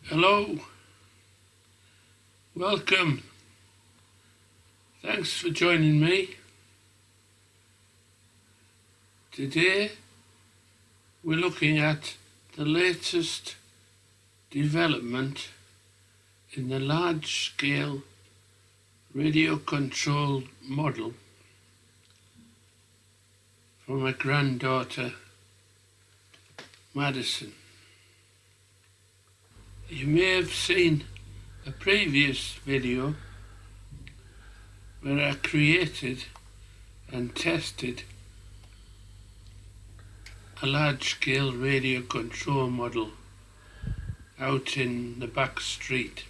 Hello, welcome. Thanks for joining me. Today we're looking at the latest development in the large-scale radio-controlled model for my granddaughter, Madison. You may have seen a previous video where I created and tested a large-scale radio control model out in the back street.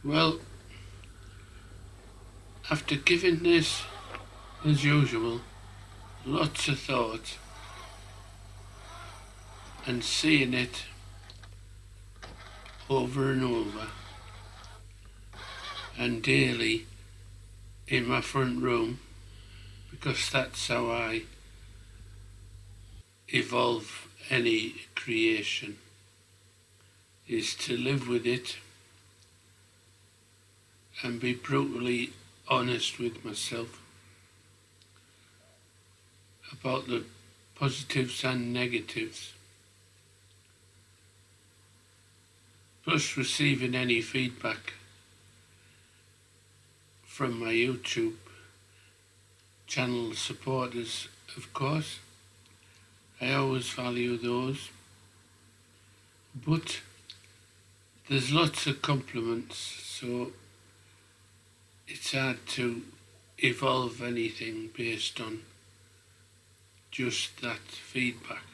Well, after giving this, as usual, lots of thought and seeing it over and over and daily in my front room, because that's how I evolve any creation, is to live with it and be brutally honest with myself about the positives and negatives, plus receiving any feedback from my YouTube channel supporters, of course. I always value those, but there's lots of compliments, so it's hard to evolve anything based on just that feedback.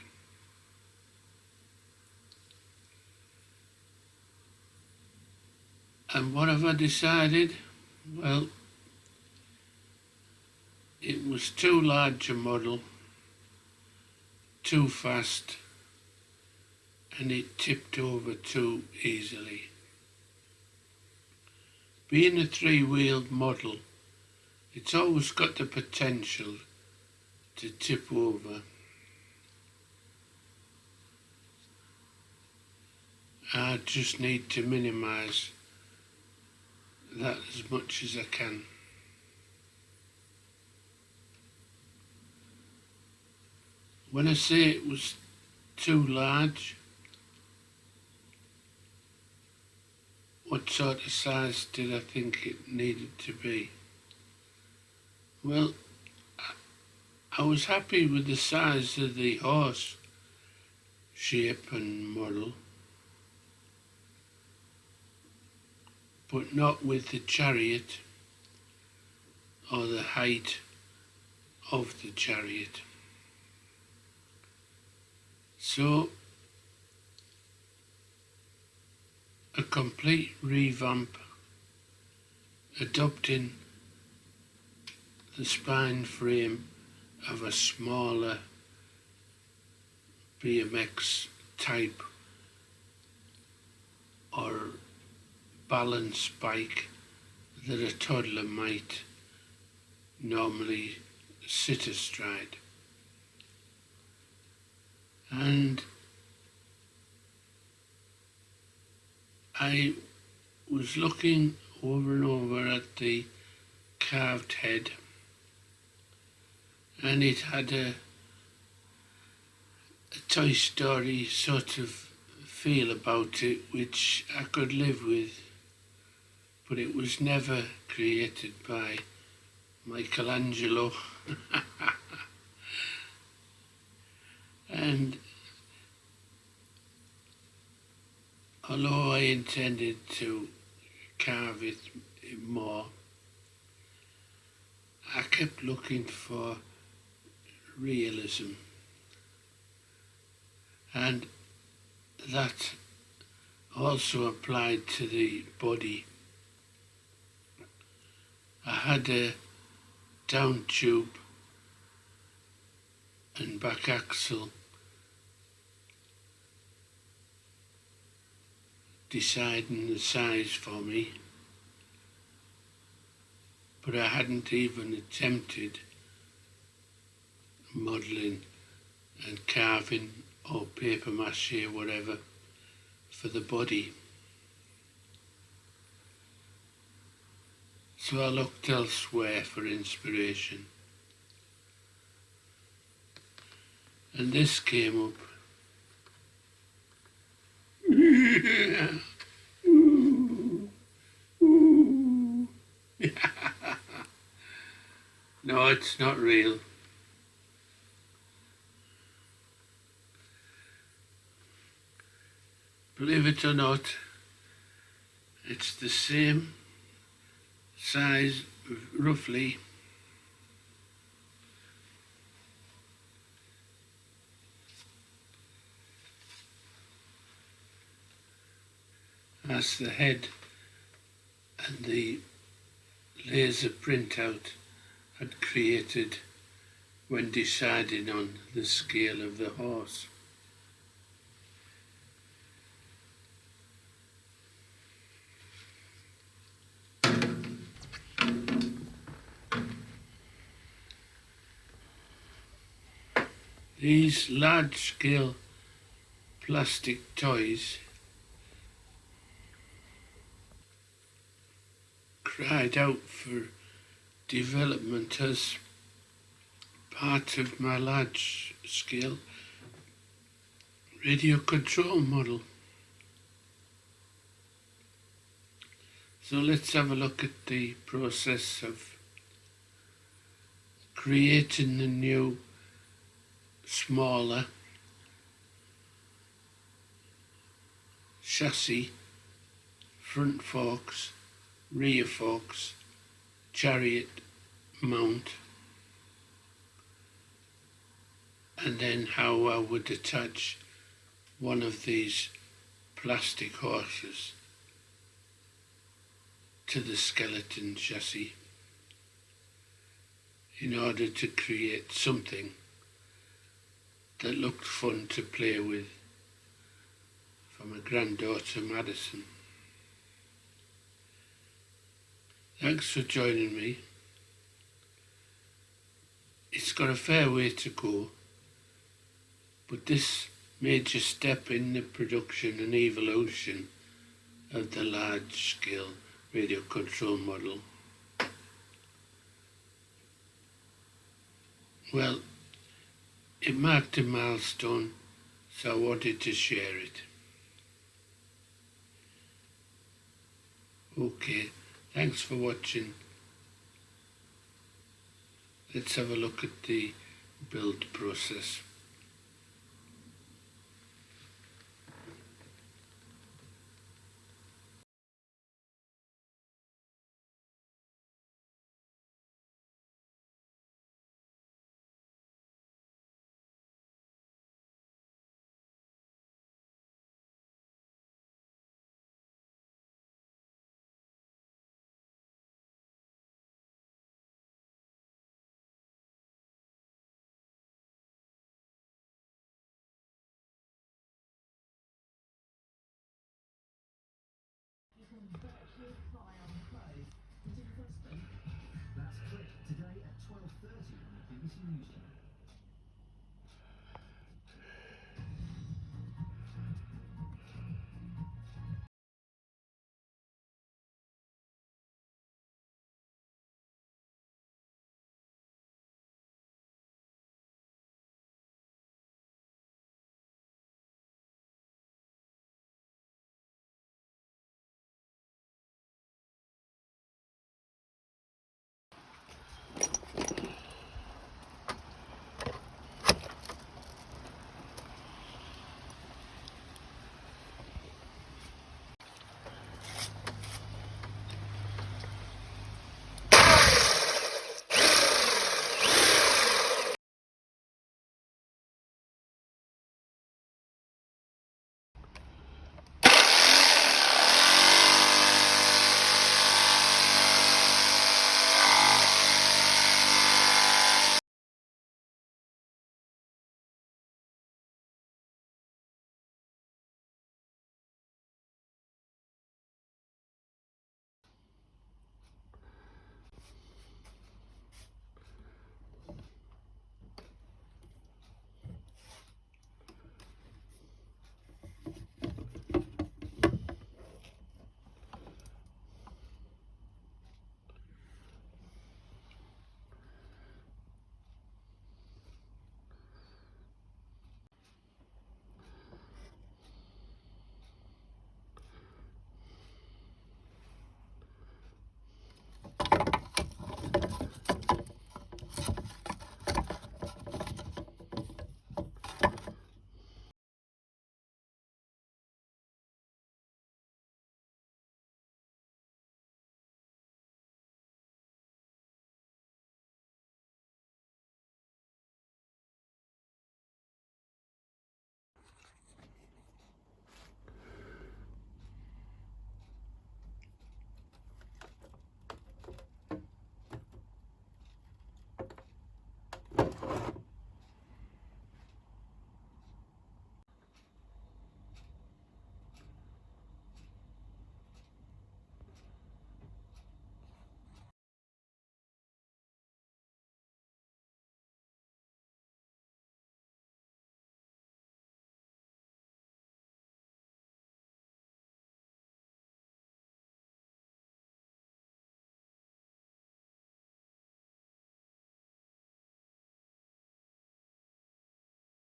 And what have I decided? Well, it was too large a model, too fast, and it tipped over too easily. Being a three-wheeled model, it's always got the potential to tip over. I just need to minimise that as much as I can. When I say it was too large, what sort of size did I think it needed to be? Well, I was happy with the size of the horse shape and model, but not with the chariot or the height of the chariot. So, a complete revamp, adopting the spine frame of a smaller BMX type or balance bike that a toddler might normally sit astride. And I was looking over and over at the carved head, and it had a Toy Story sort of feel about it, which I could live with, but it was never created by Michelangelo. And although I intended to carve it more, I kept looking for realism, and that also applied to the body. I had a down tube and back axle deciding the size for me, but I hadn't even attempted modelling and carving or paper mache or whatever for the body. So I looked elsewhere for inspiration. And this came up. No, it's not real. Believe it or not, it's the same size, roughly, as the head and the laser printout had created when deciding on the scale of the horse. These large-scale plastic toys cried out for development as part of my large-scale radio control model. So let's have a look at the process of creating the new, smaller chassis, front forks, rear forks, chariot mount, and then how I would attach one of these plastic horses to the skeleton chassis in order to create something that looked fun to play with for my granddaughter Madison. Thanks for joining me. It's got a fair way to go, but this major step in the production and evolution of the large-scale radio control model, well, it marked a milestone, so I wanted to share it. Okay, thanks for watching. Let's have a look at the build process.